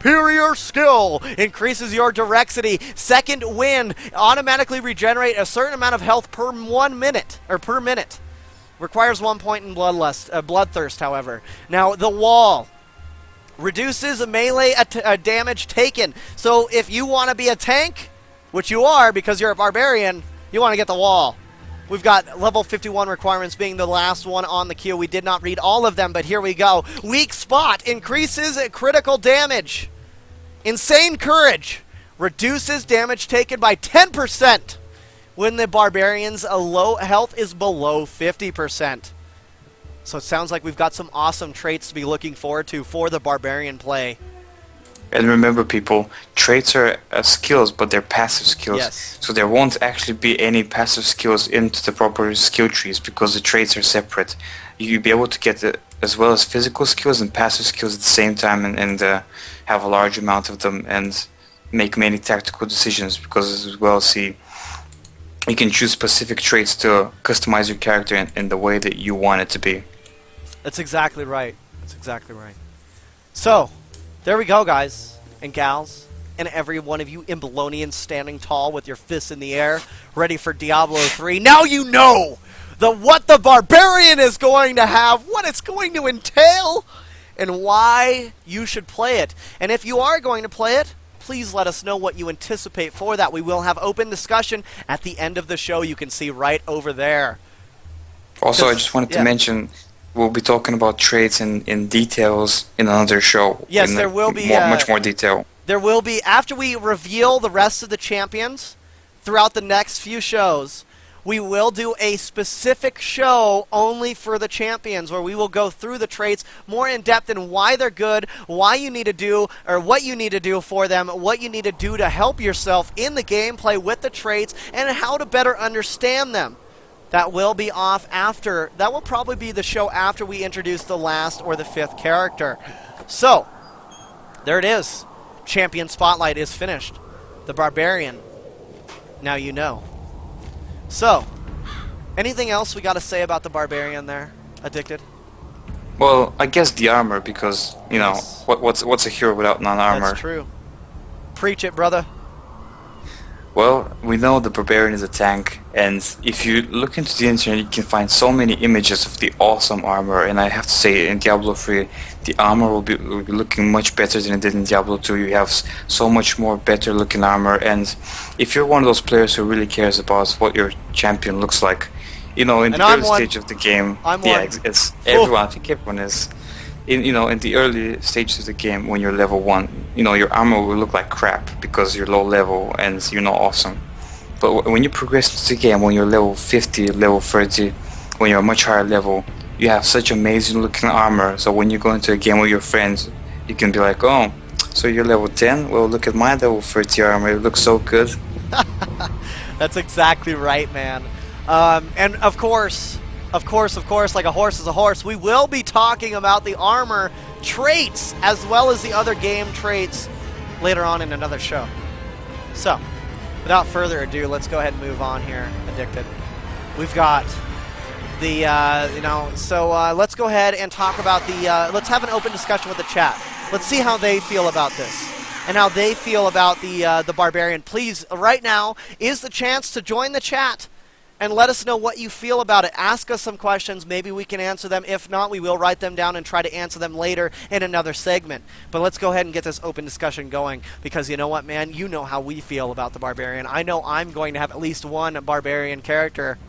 superior skill. Increases your Direxity. Second wind. Automatically regenerate a certain amount of health per 1 minute, or per minute. Requires 1 point in Bloodthirst, however. Now, the wall. Reduces melee damage taken. So if you want to be a tank, which you are because you're a barbarian, you want to get the wall. We've got level 51 requirements being the last one on the queue. We did not read all of them, but here we go. Weak spot increases critical damage. Insane courage reduces damage taken by 10% when the barbarian's low health is below 50%. So it sounds like we've got some awesome traits to be looking forward to for the barbarian play. And remember, people, traits are skills, but they're passive skills. Yes. So there won't actually be any passive skills into the proper skill trees because the traits are separate. You'll be able to get as well as physical skills and passive skills at the same time and have a large amount of them and make many tactical decisions because as well, see, you can choose specific traits to customize your character in the way that you want it to be. That's exactly right. That's exactly right. So, there we go, guys and gals, and every one of you Imbalonians standing tall with your fists in the air, ready for Diablo 3. Now you know what the barbarian is going to have, what it's going to entail, and why you should play it. And if you are going to play it, please let us know what you anticipate for that. We will have open discussion at the end of the show. You can see right over there. Also, I just wanted to mention, we'll be talking about traits in details in another show. Yes, there will be much more detail. There will be, after we reveal the rest of the champions throughout the next few shows, we will do a specific show only for the champions where we will go through the traits more in depth and why they're good, why you need to do, or what you need to do for them, what you need to do to help yourself in the gameplay with the traits, and how to better understand them. That will be off after, that will probably be the show after we introduce the last or the 5th character. So, there it is. Champion Spotlight is finished. The Barbarian. Now you know. So, anything else we got to say about the Barbarian there, Addicted? Well, I guess the armor, because, you know, what's a hero without non-armor? That's true. Preach it, brother. Well, we know the Barbarian is a tank, and if you look into the internet, you can find so many images of the awesome armor, and I have to say, in Diablo 3, the armor will be looking much better than it did in Diablo 2. You have so much more better looking armor, and if you're one of those players who really cares about what your champion looks like, you know, in the early stage of the game, it's everyone, I think everyone is. In the early stages of the game, when you're level 1, you know, your armor will look like crap because you're low level and you're not awesome. But when you progress into the game, when you're level 50, level 30, when you're a much higher level, you have such amazing looking armor. So when you go into a game with your friends, you can be like, oh, so you're level 10? Well, look at my level 30 armor, it looks so good. That's exactly right, man. And of course, like a horse is a horse, we will be talking about the armor traits as well as the other game traits later on in another show. So, without further ado, let's go ahead and move on here, Addicted. We've got the, let's go ahead and talk about the, let's have an open discussion with the chat. Let's see how they feel about this and how they feel about the Barbarian. Please, right now is the chance to join the chat and let us know what you feel about it. Ask us some questions. Maybe we can answer them. If not, we will write them down and try to answer them later in another segment. But let's go ahead and get this open discussion going because you know what, man? You know how we feel about the Barbarian. I know I'm going to have at least one Barbarian character.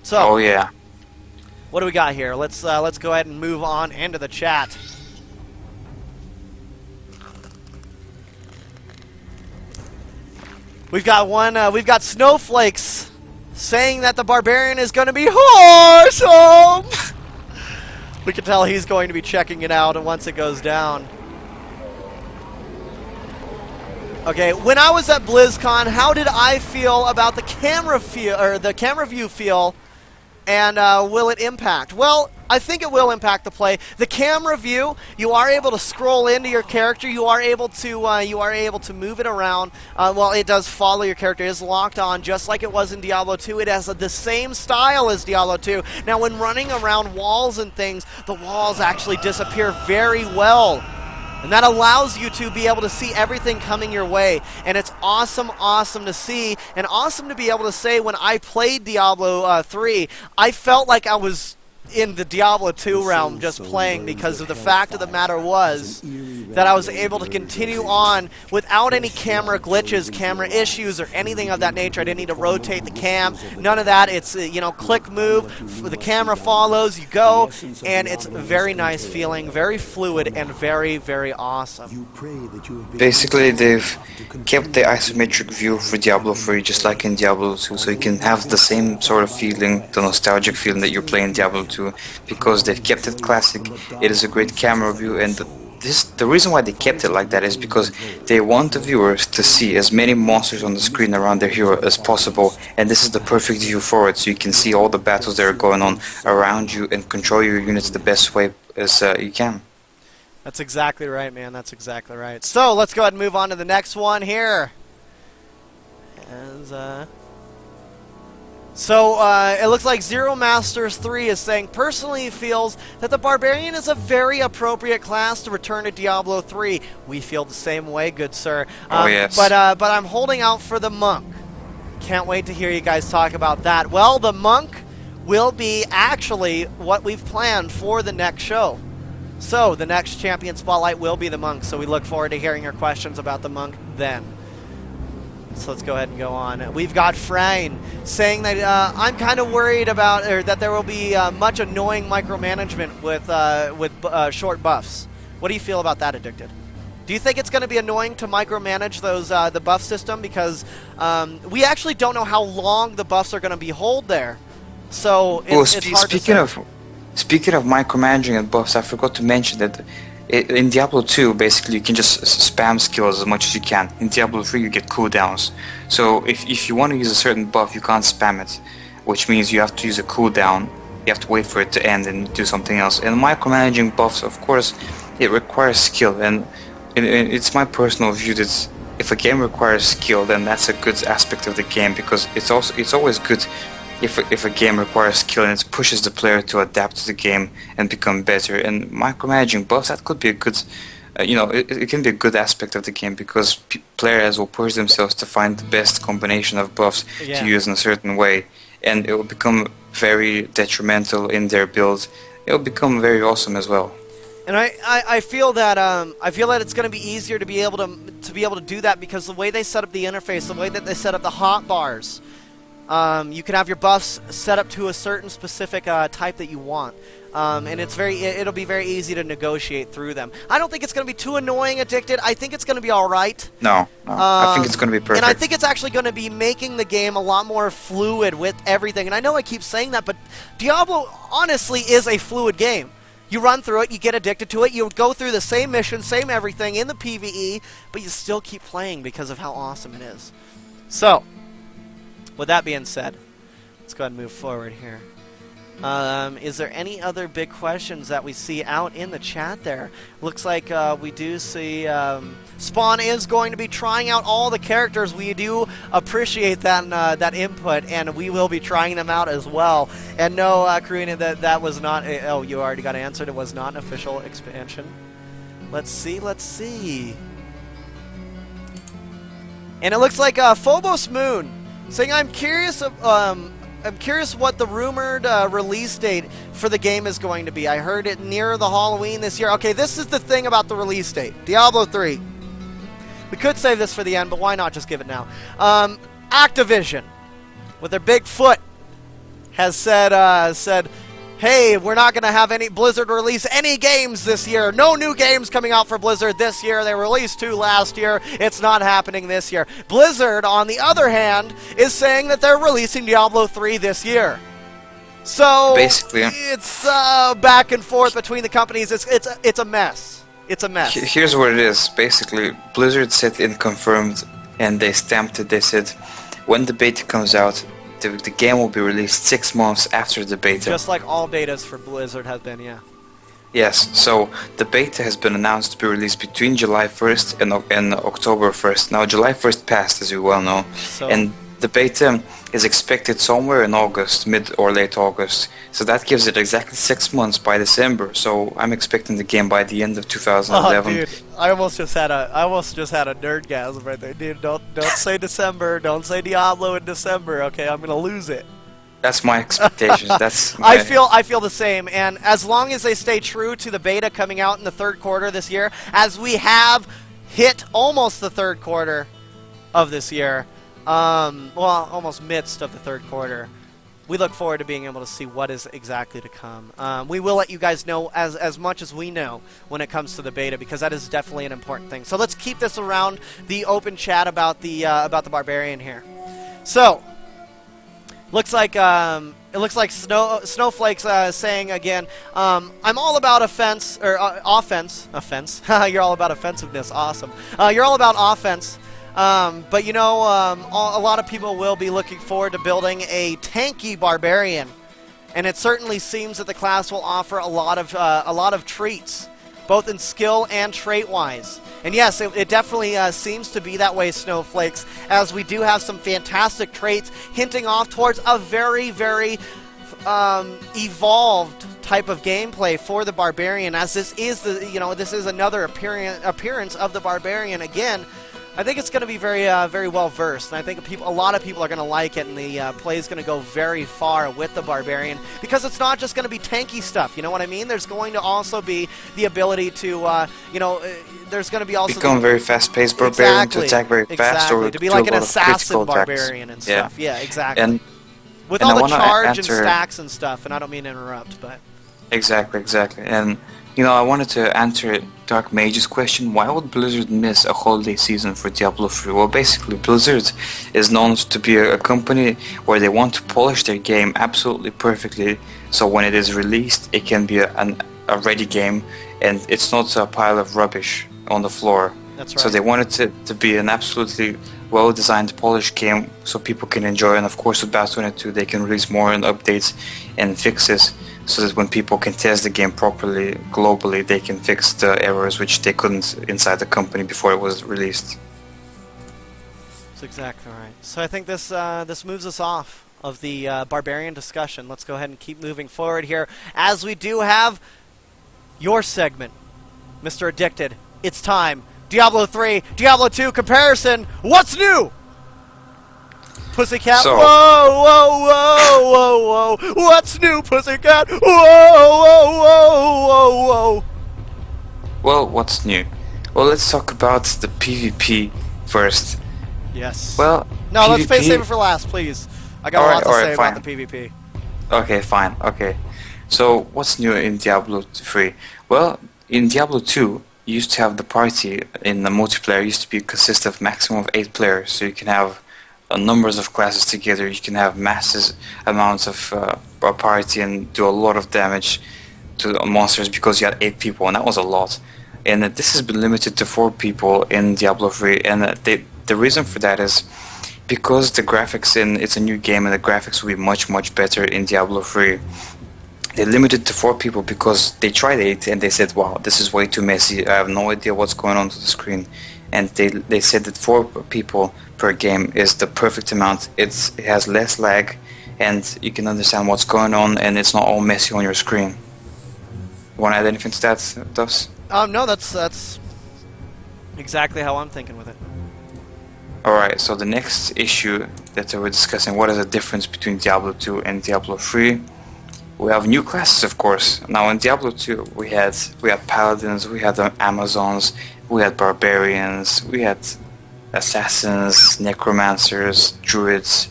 So, oh yeah. What do we got here? Let's go ahead and move on into the chat. We've got Snowflakes saying that the Barbarian is going to be awesome. We can tell he's going to be checking it out once it goes down. Okay, when I was at BlizzCon, how did I feel about the camera feel or the camera view feel, and will it impact? Well, I think it will impact the play. The camera view, you are able to scroll into your character. You are able to move it around. Well, it does follow your character. It is locked on just like it was in Diablo 2. It has the same style as Diablo 2. Now, when running around walls and things, the walls actually disappear very well And that allows you to be able to see everything coming your way. And it's awesome, awesome to see, and awesome to be able to say when I played Diablo 3, I felt like I was in the Diablo 2 realm just playing, because of the fact of the matter was that I was able to continue on without any camera glitches, camera issues, or anything of that nature. I didn't need to rotate the cam, none of that. It's, you know, click, move, the camera follows, you go, and it's a very nice feeling, very fluid, and very, very awesome. Basically, they've kept the isometric view for Diablo 3 just like in Diablo 2, so you can have the same sort of feeling, the nostalgic feeling that you're playing Diablo 2, because they've kept it classic. It is a great camera view, and the reason why they kept it like that is because they want the viewers to see as many monsters on the screen around their hero as possible, and this is the perfect view for it, so you can see all the battles that are going on around you and control your units the best way as you can. That's exactly right, man. That's exactly right. So let's go ahead and move on to the next one here. So it looks like Zero Masters 3 is saying, personally feels that the Barbarian is a very appropriate class to return to Diablo 3. We feel the same way, good sir. Oh, yes. But I'm holding out for the Monk. Can't wait to hear you guys talk about that. Well, the Monk will be actually what we've planned for the next show. So the next Champion Spotlight will be the Monk, so we look forward to hearing your questions about the Monk then. So let's go ahead and go on. We've got Frain saying that I'm kind of worried about, or that there will be much annoying micromanagement with short buffs. What do you feel about that, Addicted? Do you think it's going to be annoying to micromanage those the buff system, because we actually don't know how long the buffs are going to be held there? So it's hard to say. Speaking of micromanaging and buffs, I forgot to mention that in Diablo 2, basically, you can just spam skills as much as you can. In Diablo 3, you get cooldowns. So if you want to use a certain buff, you can't spam it, which means you have to use a cooldown. You have to wait for it to end and do something else. And micromanaging buffs, of course, it requires skill. And it's my personal view that if a game requires skill, then that's a good aspect of the game, because it's always good if a game requires skill and it pushes the player to adapt to the game and become better. And micromanaging buffs, that could be a good, it can be a good aspect of the game, because players will push themselves to find the best combination of buffs to use in a certain way, and it will become very detrimental in their build. It will become very awesome as well. And I feel that it's going to be easier to be able to do that, because the way they set up the interface, the way that they set up the hotbars. You can have your buffs set up to a certain specific type that you want, and it'll be very easy to negotiate through them. I don't think it's going to be too annoying, Addicted. I think it's going to be all right. No, I think it's going to be perfect. And I think it's actually going to be making the game a lot more fluid with everything. And I know I keep saying that, but Diablo honestly is a fluid game. You run through it, you get addicted to it, you go through the same mission, same everything in the PvE, but you still keep playing because of how awesome it is. So, with that being said, let's go ahead and move forward here. Is there any other big questions that we see out in the chat there? Looks like we do see Spawn is going to be trying out all the characters. We do appreciate that input, and we will be trying them out as well. And no, Karina, that was not oh, you already got answered. It was not an official expansion. Let's see. And it looks like Phobos Moon saying, I'm curious what the rumored release date for the game is going to be. I heard it near the Halloween this year. Okay, this is the thing about the release date. Diablo 3. We could save this for the end, but why not just give it now? Activision, with their big foot, has said, hey, we're not going to have any Blizzard release any games this year. No new games coming out for Blizzard this year. They released 2 last year. It's not happening this year. Blizzard, on the other hand, is saying that they're releasing Diablo 3 this year. So basically, it's back and forth between the companies. It's a mess. It's a mess. Here's what it is. Basically, Blizzard said and confirmed, and they stamped it. They said, when the beta comes out, the game will be released 6 months after the beta. Just like all betas for Blizzard have been, yeah. Yes, so the beta has been announced to be released between July 1st and October 1st. Now, July 1st passed, as you well know, and the beta is expected somewhere in August, mid or late August. So that gives it exactly 6 months by December. So I'm expecting the game by the end of 2011. Oh, dude, I almost just had a nerdgasm right there, dude. Don't say December. Don't say Diablo in December. Okay, I'm gonna lose it. That's my expectations. That's my I feel the same, and as long as they stay true to the beta coming out in the third quarter this year, as we have hit almost the third quarter of this year, well, almost midst of the third quarter, we look forward to being able to see what is exactly to come. We will let you guys know as much as we know when it comes to the beta, because that is definitely an important thing. So let's keep this around the open chat about the Barbarian here. So. Looks like it looks like Snowflake's saying again, I'm all about offense. You're all about offensiveness. Awesome. You're all about offense. But you know, a lot of people will be looking forward to building a tanky barbarian, and it certainly seems that the class will offer a lot of traits, both in skill and trait-wise. And yes, it definitely seems to be that way, Snowflakes, as we do have some fantastic traits hinting off towards a very, very evolved type of gameplay for the Barbarian, as this is this is another appearance of the Barbarian again. I think it's going to be very very well versed, and I think a lot of people are going to like it, and the play is going to go very far with the Barbarian, because it's not just going to be tanky stuff. You know what I mean? There's going to also be the ability to there's going to be also become very fast-paced barbarian, to attack very fast, or to be like an assassin barbarian and stuff. Yeah, exactly. And with all the charge and stacks and stuff, and I don't mean to interrupt, but exactly. And you know, I wanted to answer Dark Mage's question, why would Blizzard miss a holiday season for Diablo 3? Well, basically, Blizzard is known to be a company where they want to polish their game absolutely perfectly, so when it is released, it can be a ready game, and it's not a pile of rubbish on the floor. That's right. So they wanted it to be an absolutely well-designed, polished game so people can enjoy, and of course with Battle.net they can release more and updates and fixes, so that when people can test the game properly globally, they can fix the errors which they couldn't inside the company before it was released. That's exactly right. So I think this moves us off of the Barbarian discussion. Let's go ahead and keep moving forward here, as we do have your segment, Mr. Addicted. It's time. Diablo 3, Diablo 2 comparison. What's new? Pussycat. So, whoa, whoa, whoa, whoa, whoa. What's new, Pussycat? Whoa, whoa, whoa, whoa, whoa. well, what's new? Well, let's talk about the PvP first. Yes. Well, no, PvP... let's save it for last, please. I got a lot to say about the PvP. Okay, fine. Okay. So, what's new in Diablo 3? Well, in Diablo 2, you used to have the party in the multiplayer used to consist of maximum of 8 players, so you can have numbers of classes together. You can have massive amounts of a party and do a lot of damage to monsters because you had 8 people, and that was a lot. And this has been limited to 4 people in Diablo 3, and the reason for that is because the graphics it's a new game, and the graphics will be much better in Diablo 3. They limited to 4 people because they tried 8 and they said, wow, this is way too messy, I have no idea what's going on to the screen. And they said that 4 people per game is the perfect amount. It has less lag, and you can understand what's going on, and it's not all messy on your screen. You want to add anything to that, Duffs? No, that's exactly how I'm thinking with it. Alright, so the next issue that we're discussing, what is the difference between Diablo 2 and Diablo 3? We have new classes, of course. Now in Diablo 2 we had paladins, we had Amazons, we had barbarians, we had assassins, necromancers, druids,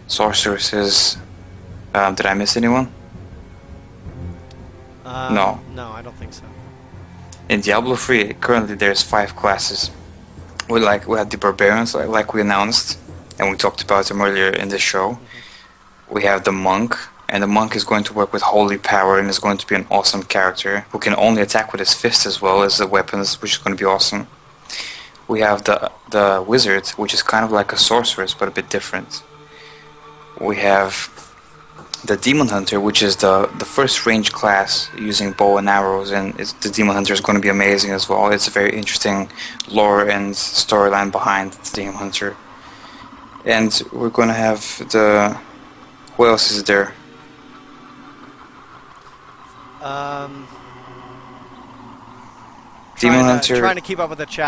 sorceresses. Did I miss anyone? No. No, I don't think so. In Diablo 3, currently there's 5 classes. We had the barbarians, like we announced, and we talked about them earlier in the show. Mm-hmm. We have the monk, and the monk is going to work with holy power and is going to be an awesome character who can only attack with his fist as well as the weapons, which is going to be awesome. We have the wizard, which is kind of like a sorceress but a bit different. We have the demon hunter, which is the first range class using bow and arrows, and the demon hunter is going to be amazing as well. It's a very interesting lore and storyline behind the demon hunter. and we're gonna have the... Who else is there? Demon Hunter. Trying to keep up with the chat.